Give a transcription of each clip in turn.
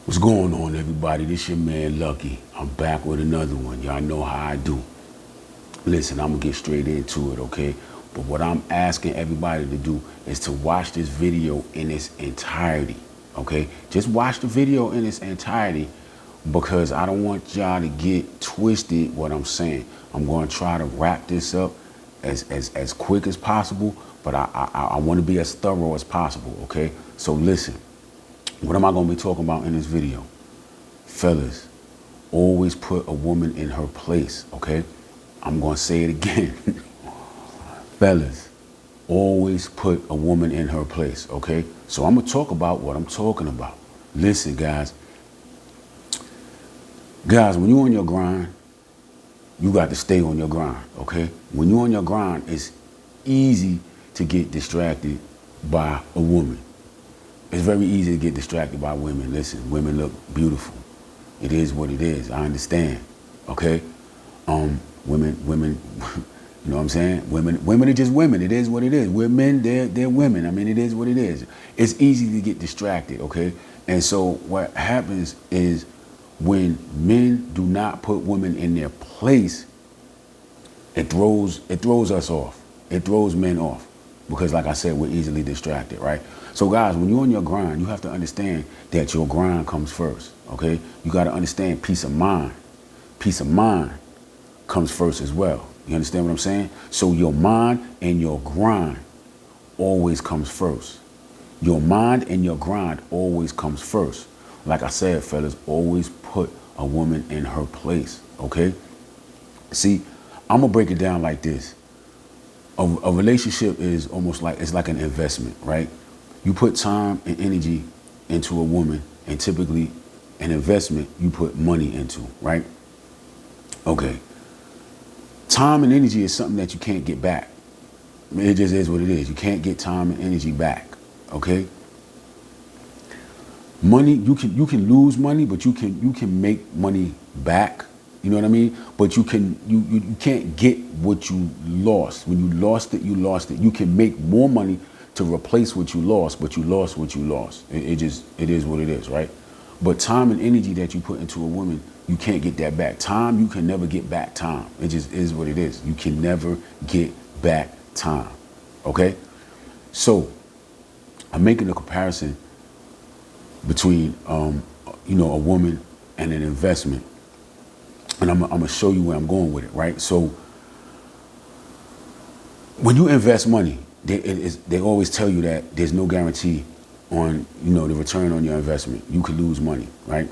What's going on, everybody? This your man Lucky. I'm back with another one. Y'all know how I do. Listen, I'm gonna get straight into it, okay? But what I'm asking everybody to do is to watch this video in its entirety, okay? Just watch the video in its entirety, because I don't want y'all to get twisted what I'm saying. I'm gonna try to wrap this up as quick as possible, but I want to be as thorough as possible, okay? So listen. What am I going to be talking about in this video? Fellas, always put a woman in her place, okay? I'm going to say it again. Fellas, always put a woman in her place, okay? So I'm going to talk about what I'm talking about. Listen, guys. Guys, when you're on your grind, you got to stay on your grind, okay? When you're on your grind, it's easy to get distracted by a woman. It's very easy to get distracted by women. Listen, women look beautiful. It is what it is. I understand. Okay? Women, you know what I'm saying? Women are just women. It is what it is. We're men, they're women. I mean, it is what it is. It's easy to get distracted, okay? And so what happens is when men do not put women in their place, it throws us off. It throws men off. Because like I said, we're easily distracted, right? So guys, when you're on your grind, you have to understand that your grind comes first, okay? You got to understand peace of mind. Peace of mind comes first as well. You understand what I'm saying? So your mind and your grind always comes first. Your mind and your grind always comes first. Like I said, fellas, always put a woman in her place, okay? See, I'm going to break it down like this. A relationship is almost like, it's like an investment, right? You put time and energy into a woman, and typically an investment you put money into, right? Okay. Time and energy is something that you can't get back. It just is what it is. You can't get time and energy back, okay? Money, you can lose money, but you can make money back. You know what I mean? But you can't get what you lost. When you lost it, you lost it. You can make more money to replace what you lost, but you lost what you lost. It is what it is, right? But time and energy that you put into a woman, you can't get that back. Time, you can never get back time. It just is what it is. You can never get back time, okay? So I'm making a comparison between, you know, a woman and an investment. And I'm going to show you where I'm going with it, right? So when you invest money, they always tell you that there's no guarantee on, you know, the return on your investment. You could lose money, right?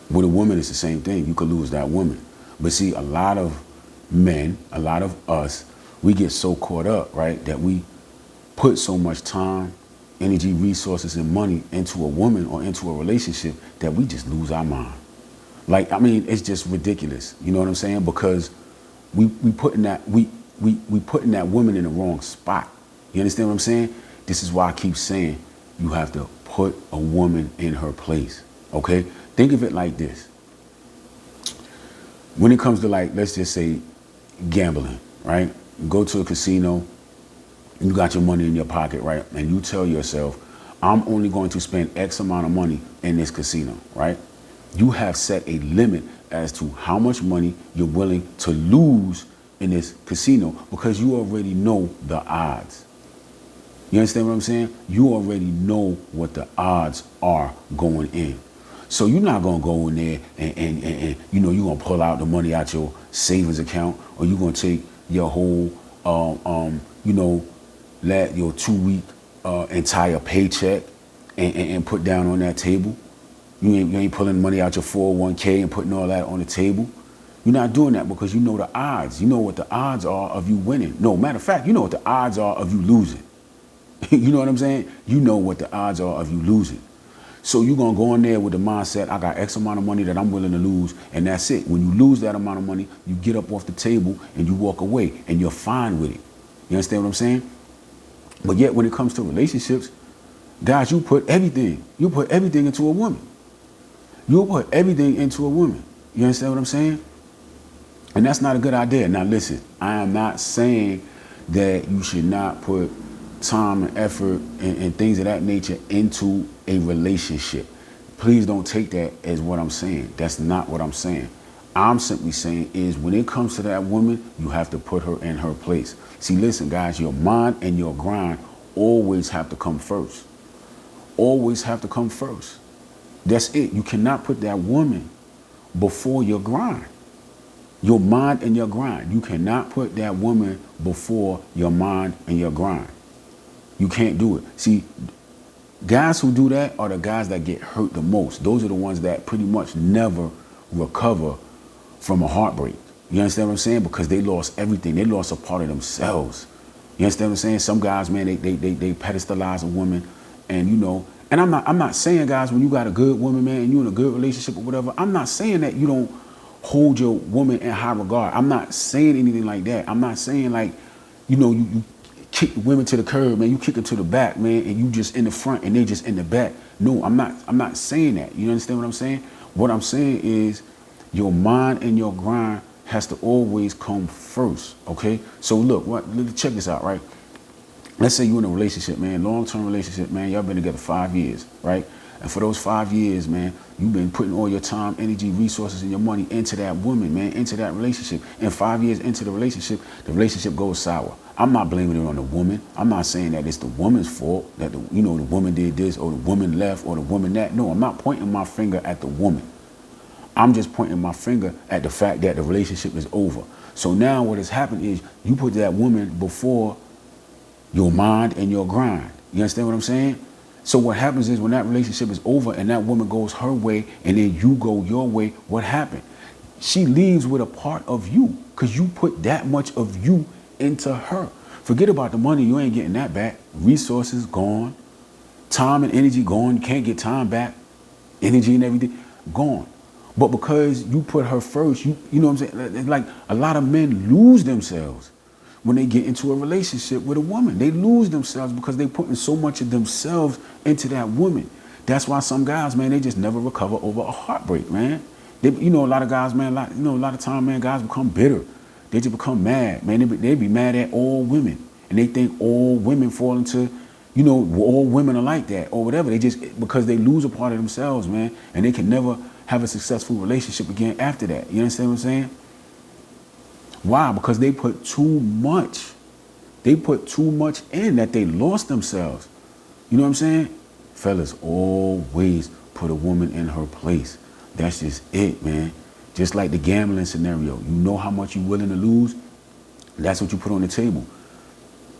With a woman, it's the same thing. You could lose that woman. But see, a lot of men, a lot of us, we get so caught up, right, that we put so much time, energy, resources, and money into a woman or into a relationship that we just lose our mind. Like, I mean, it's just ridiculous. You know what I'm saying? Because we putting that woman in the wrong spot. You understand what I'm saying? This is why I keep saying you have to put a woman in her place. Okay? Think of it like this. When it comes to, like, let's just say gambling, right? You go to a casino, you got your money in your pocket, right? And you tell yourself, I'm only going to spend X amount of money in this casino, right? You have set a limit as to how much money you're willing to lose in this casino, because you already know the odds. You understand what I'm saying? You already know what the odds are going in. So you're not going to go in there and you know, you're going to pull out the money out your savings account, or you're going to take your whole, you know, let your 2-week entire paycheck and put down on that table. You ain't pulling money out your 401k and putting all that on the table. You're not doing that because you know the odds. You know what the odds are of you winning. No, matter of fact, you know what the odds are of you losing. You know what I'm saying? You know what the odds are of you losing. So you're going to go in there with the mindset, I got X amount of money that I'm willing to lose, and that's it. When you lose that amount of money, you get up off the table and you walk away, and you're fine with it. You understand what I'm saying? But yet when it comes to relationships, guys, you put everything into a woman. You'll put everything into a woman. You understand what I'm saying? And that's not a good idea. Now listen, I am not saying that you should not put time and effort and things of that nature into a relationship. Please don't take that as what I'm saying. That's not what I'm saying. I'm simply saying is when it comes to that woman, you have to put her in her place. See, listen, guys, your mind and your grind always have to come first. Always have to come first. That's it. You cannot put that woman before your grind. Your mind and your grind. You cannot put that woman before your mind and your grind. You can't do it. See, guys who do that are the guys that get hurt the most. Those are the ones that pretty much never recover from a heartbreak. You understand what I'm saying? Because they lost everything. They lost a part of themselves. You understand what I'm saying? Some guys, man, they pedestalize a woman, and you know, and I'm not saying, guys, when you got a good woman, man, and you in a good relationship or whatever, I'm not saying that you don't hold your woman in high regard. I'm not saying anything like that. I'm not saying like, you know, you kick women to the curb, man. You kick them to the back, man, and you just in the front and they just in the back. No, I'm not saying that. You understand what I'm saying? What I'm saying is your mind and your grind has to always come first, okay? So look, check this out, right? Let's say you're in a relationship, man, long-term relationship, man. Y'all been together 5 years, right? And for those 5 years, man, you've been putting all your time, energy, resources, and your money into that woman, man, into that relationship. And 5 years into the relationship goes sour. I'm not blaming it on the woman. I'm not saying that it's the woman's fault, that the woman did this or the woman left or the woman that. No, I'm not pointing my finger at the woman. I'm just pointing my finger at the fact that the relationship is over. So now what has happened is you put that woman before your mind and your grind. You understand what I'm saying? So what happens is when that relationship is over and that woman goes her way and then you go your way, what happened? She leaves with a part of you because you put that much of you into her. Forget about the money. You ain't getting that back. Resources gone. Time and energy gone. You can't get time back. Energy and everything gone. But because you put her first, you know what I'm saying? It's like a lot of men lose themselves when they get into a relationship with a woman. They lose themselves because they putting so much of themselves into that woman. That's why some guys, man, they just never recover over a heartbreak, man. A lot of guys, man, a lot of time, man, guys become bitter. They just become mad, man. They be mad at all women. And they think all women fall into, all women are like that or whatever. They just, because they lose a part of themselves, man, and they can never have a successful relationship again after that. You understand what I'm saying? Why? Because they put too much. They put too much in that they lost themselves. You know what I'm saying? Fellas, always put a woman in her place. That's just it, man. Just like the gambling scenario. You know how much you're willing to lose? That's what you put on the table.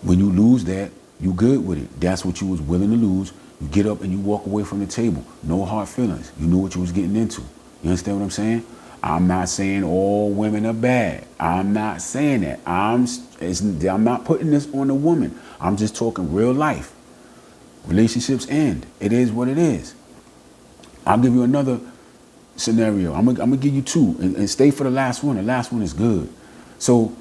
When you lose that, you good with it. That's what you was willing to lose. You get up and you walk away from the table. No hard feelings. You knew what you was getting into. You understand what I'm saying? I'm not saying all women are bad. I'm not saying that. I'm not putting this on the woman. I'm just talking real life. Relationships end. It is what it is. I'll give you another scenario. I'm gonna give you two and stay for the last one. The last one is good. So,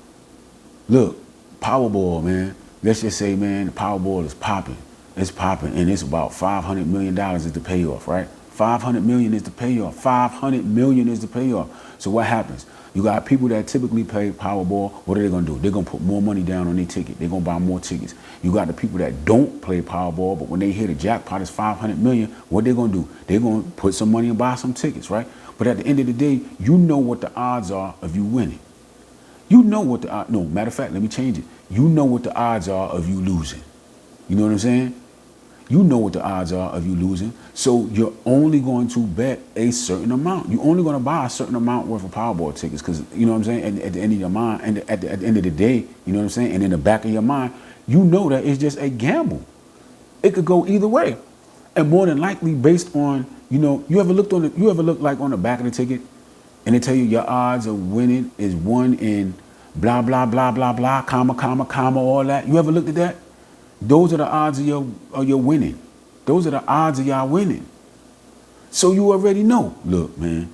look, Powerball, man. Let's just say, man, the Powerball is popping. It's popping, and it's about $500 million is the payoff, right? 500 million is the payoff. 500 million is the payoff. So what happens? You got people that typically play Powerball. What are they going to do? They're going to put more money down on their ticket. They're going to buy more tickets. You got the people that don't play Powerball, but when they hear the jackpot is 500 million, what they're going to do? They're going to put some money and buy some tickets, right? But at the end of the day, you know what the odds are of you winning. You know what the odds, no, matter of fact, let me change it. You know what the odds are of you losing. You know what I'm saying? You know what the odds are of you losing. So you're only going to bet a certain amount. You're only going to buy a certain amount worth of Powerball tickets because, you know what I'm saying, at the end of your mind, and at the end of the day, you know what I'm saying, and in the back of your mind, you know that it's just a gamble. It could go either way. And more than likely based on, you ever looked like on the back of the ticket and they tell you your odds of winning is 1 in blah, blah, blah, blah, blah, comma, comma, comma, all that. You ever looked at that? Those are the odds of your winning. Those are the odds of y'all winning. So you already know. Look, man.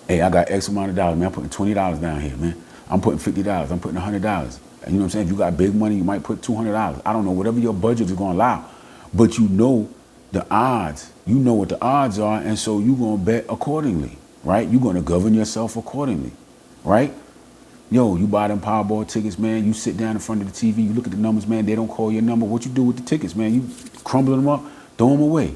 Hey, I got X amount of dollars, man. I'm putting $20 down here, man. I'm putting $50. I'm putting $100. And you know what I'm saying? If you got big money, you might put $200. I don't know, whatever your budget is going to allow. But you know the odds. You know what the odds are, and so you're going to bet accordingly, right? You're going to govern yourself accordingly, right? Yo, you buy them Powerball tickets, man. You sit down in front of the TV. You look at the numbers, man. They don't call your number. What you do with the tickets, man? You crumble them up, throw them away.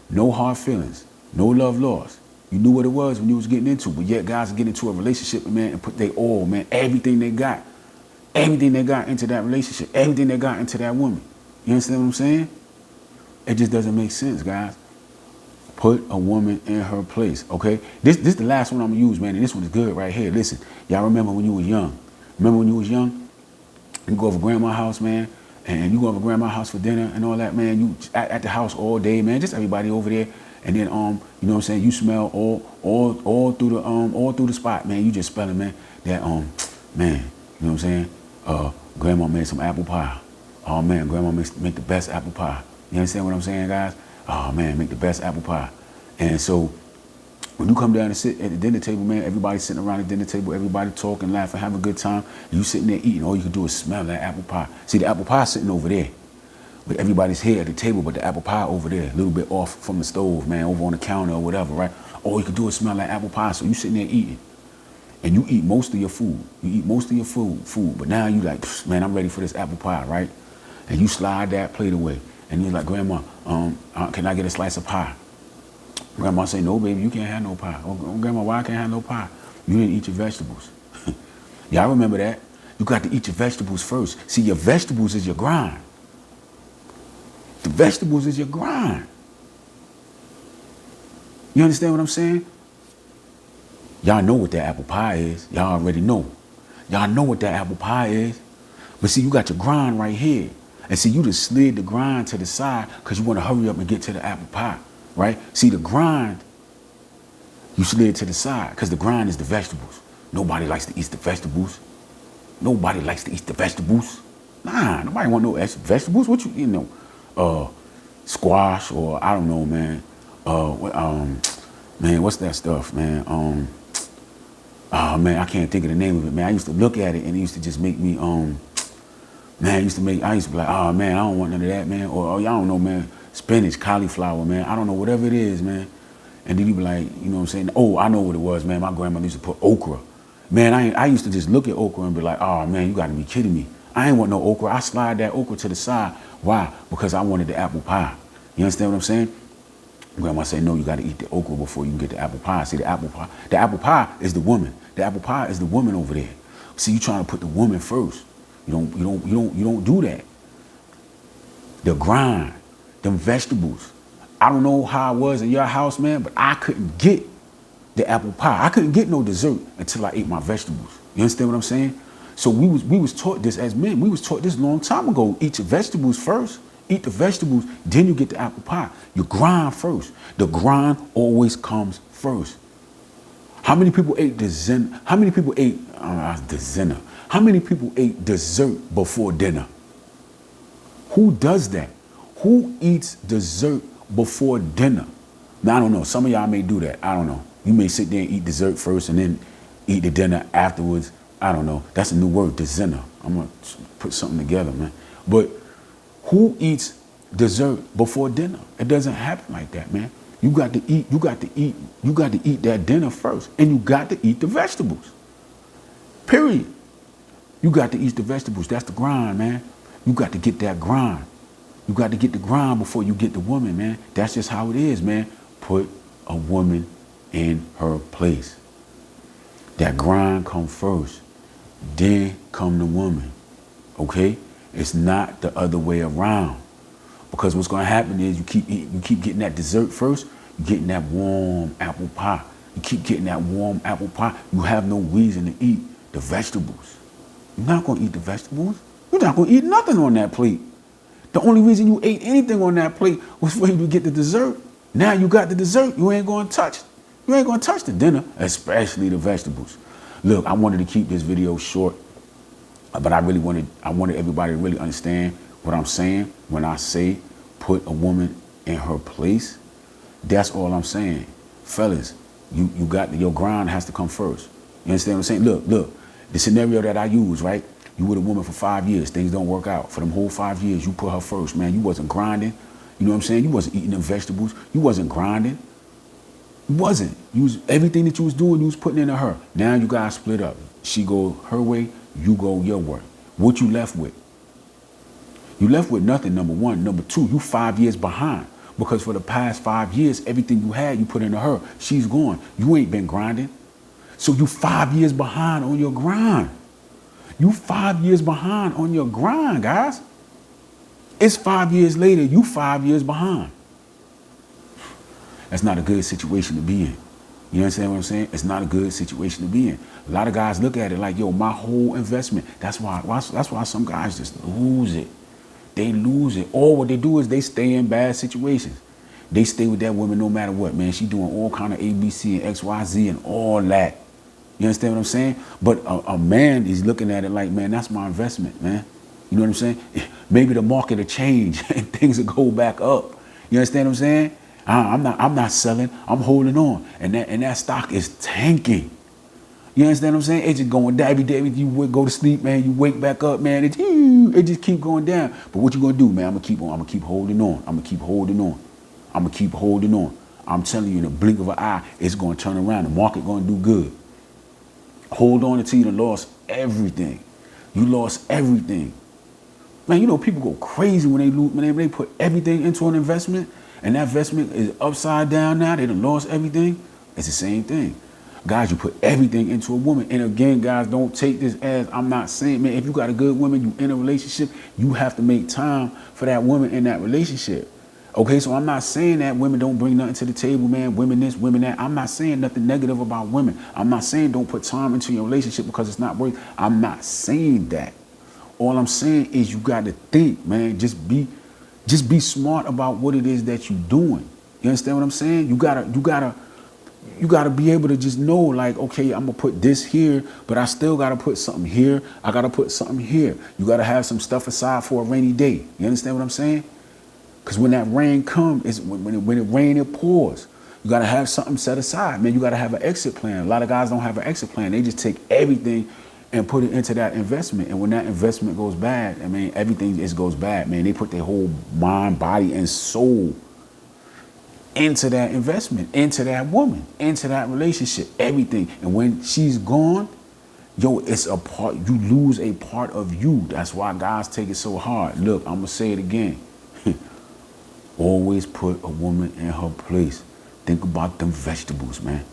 No hard feelings. No love lost. You knew what it was when you was getting into it. But yet guys get into a relationship, man, and put their all, man, everything they got into that relationship, everything they got into that woman. You understand what I'm saying? It just doesn't make sense, guys. Put a woman in her place, okay? This is the last one I'm gonna use, man, and this one is good right here. Listen, y'all remember when you was young? Remember when you was young? You go over grandma's house, man, and you go over grandma's house for dinner and all that, man. You at the house all day, man, just everybody over there. And then, you know what I'm saying? You smell all through the spot, man. You just smelling, man. That, man, you know what I'm saying? Grandma made some apple pie. Oh man, grandma make the best apple pie. You understand what I'm saying, guys? Oh man, make the best apple pie. And so when you come down and sit at the dinner table, man, everybody's sitting around the dinner table, everybody talking, laughing, having a good time. And you sitting there eating, all you can do is smell that apple pie. See, the apple pie sitting over there. But everybody's here at the table, but the apple pie over there, a little bit off from the stove, man, over on the counter or whatever, right? All you can do is smell that apple pie. So you sitting there eating. And you eat most of your food. You eat most of your food. But now you like, man, I'm ready for this apple pie, right? And you slide that plate away. And you're like, Grandma, can I get a slice of pie? Grandma say, no, baby, you can't have no pie. Oh, Grandma, why I can't have no pie? You didn't eat your vegetables. Y'all remember that? You got to eat your vegetables first. See, your vegetables is your grind. The vegetables is your grind. You understand what I'm saying? Y'all know what that apple pie is. Y'all already know. Y'all know what that apple pie is. But see, you got your grind right here. And see, you just slid the grind to the side because you want to hurry up and get to the apple pie, right? See, the grind, you slid to the side because the grind is the vegetables. Nobody likes to eat the vegetables. Nobody likes to eat the vegetables. Nah, nobody want no extra vegetables. What you know, squash or I don't know, man. Man, what's that stuff, man? Oh man, I can't think of the name of it, man. I used to look at it and it used to just make me, man, I used to be like, oh man, I don't want none of that, man. Or y'all don't know, man, spinach, cauliflower, man. I don't know, whatever it is, man. And then you be like, you know what I'm saying? Oh, I know what it was, man. My grandmother used to put okra. Man, I used to just look at okra and be like, oh man, you gotta be kidding me. I ain't want no okra. I slide that okra to the side. Why? Because I wanted the apple pie. You understand what I'm saying? Grandma said, no, you got to eat the okra before you can get the apple pie. See, the apple pie is the woman. The apple pie is the woman over there. See, you trying to put the woman first. You don't do that. The grind, them vegetables. I don't know how it was in your house, man, but I couldn't get the apple pie. I couldn't get no dessert until I ate my vegetables. You understand what I'm saying? So we was taught this as men. We was taught this a long time ago. Eat your vegetables first. Eat the vegetables, then you get the apple pie. You grind first. The grind always comes first. How many people ate dessert? How many people ate dessert? How many people ate dessert before dinner? Who does that? Who eats dessert before dinner? Now, I don't know. Some of y'all may do that. I don't know. You may sit there and eat dessert first and then eat the dinner afterwards. I don't know. That's a new word, dessert. I'm going to put something together, man. But who eats dessert before dinner? It doesn't happen like that, man. You got to eat that dinner first. And you got to eat the vegetables. Period. You got to eat the vegetables. That's the grind, man. You got to get that grind. You got to get the grind before you get the woman, man. That's just how it is, man. Put a woman in her place. That grind come first. Then come the woman. Okay? It's not the other way around. Because what's going to happen is you keep getting that dessert first, you're getting that warm apple pie. You keep getting that warm apple pie. You have no reason to eat the vegetables. You're not going to eat the vegetables. You're not going to eat nothing on that plate. The only reason you ate anything on that plate was for you to get the dessert. Now you got the dessert, you ain't going to touch the dinner, especially the vegetables. Look, I wanted to keep this video short. But I wanted everybody to really understand what I'm saying when I say put a woman in her place. That's all I'm saying. Fellas, your grind has to come first. You understand what I'm saying? Look, the scenario that I use, right? You with a woman for 5 years, things don't work out. For them whole 5 years, you put her first, man. You wasn't grinding. You know what I'm saying? You wasn't eating them vegetables. You wasn't grinding. You wasn't. Everything that you was doing, you was putting into her. Now you guys split up. She go her way, you go your way. What you left with? You left with nothing, number one. Number two, you 5 years behind. Because for the past 5 years, everything you had, you put into her. She's gone. You ain't been grinding. So you 5 years behind on your grind. You 5 years behind on your grind, guys. It's 5 years later, you 5 years behind. That's not a good situation to be in. You understand what I'm saying? It's not a good situation to be in. A lot of guys look at it like, yo, my whole investment. That's why some guys just lose it. They lose it. Or what they do is they stay in bad situations. They stay with that woman no matter what, man. She doing all kind of ABC and XYZ and all that. You understand what I'm saying? But a man is looking at it like, man, that's my investment, man. You know what I'm saying? Maybe the market will change and things will go back up. You understand what I'm saying? I'm not selling. I'm holding on, and that stock is tanking. You understand what I'm saying? It's just going down every day. You would go to sleep, man. You wake back up, man. It just keep going down. But what you gonna do, man? I'm gonna keep on. I'm gonna keep holding on. I'm gonna keep holding on. I'm gonna keep holding on. I'm telling you, in a blink of an eye, it's gonna turn around. The market gonna do good. Hold on until you lost everything. You lost everything. Man, you know people go crazy when they lose, when they put everything into an investment, and that investment is upside down now. They done lost everything. It's the same thing. Guys, you put everything into a woman. And again, guys, don't take this as, I'm not saying, man, if you got a good woman, you in a relationship, you have to make time for that woman in that relationship. Okay, so I'm not saying that women don't bring nothing to the table, man. Women this, women that. I'm not saying nothing negative about women. I'm not saying don't put time into your relationship because it's not worth. I'm not saying that. All I'm saying is you got to think, man. Just be smart about what it is that you're doing. You understand what I'm saying? You gotta be able to just know, like, okay, I'm gonna put this here, but I still gotta put something here. I gotta put something here. You gotta have some stuff aside for a rainy day. You understand what I'm saying? Because when that rain comes, when it rains, it pours. You got to have something set aside, man. You got to have an exit plan. A lot of guys don't have an exit plan. They just take everything and put it into that investment. And when that investment goes bad, I mean, everything just goes bad, man. They put their whole mind, body, and soul into that investment, into that woman, into that relationship, everything. And when she's gone, yo, it's a part, you lose a part of you. That's why guys take it so hard. Look, I'm going to say it again. Always put a woman in her place. Think about them vegetables, man.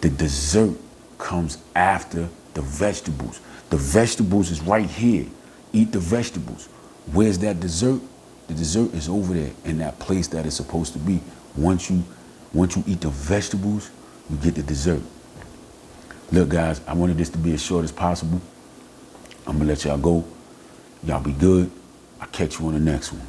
The dessert comes after the vegetables. The vegetables is right here. Eat the vegetables. Where's that dessert? The dessert is over there in that place that it's supposed to be. Once you eat the vegetables, you get the dessert. Look, guys, I wanted this to be as short as possible. I'm going to let y'all go. Y'all be good. I'll catch you on the next one.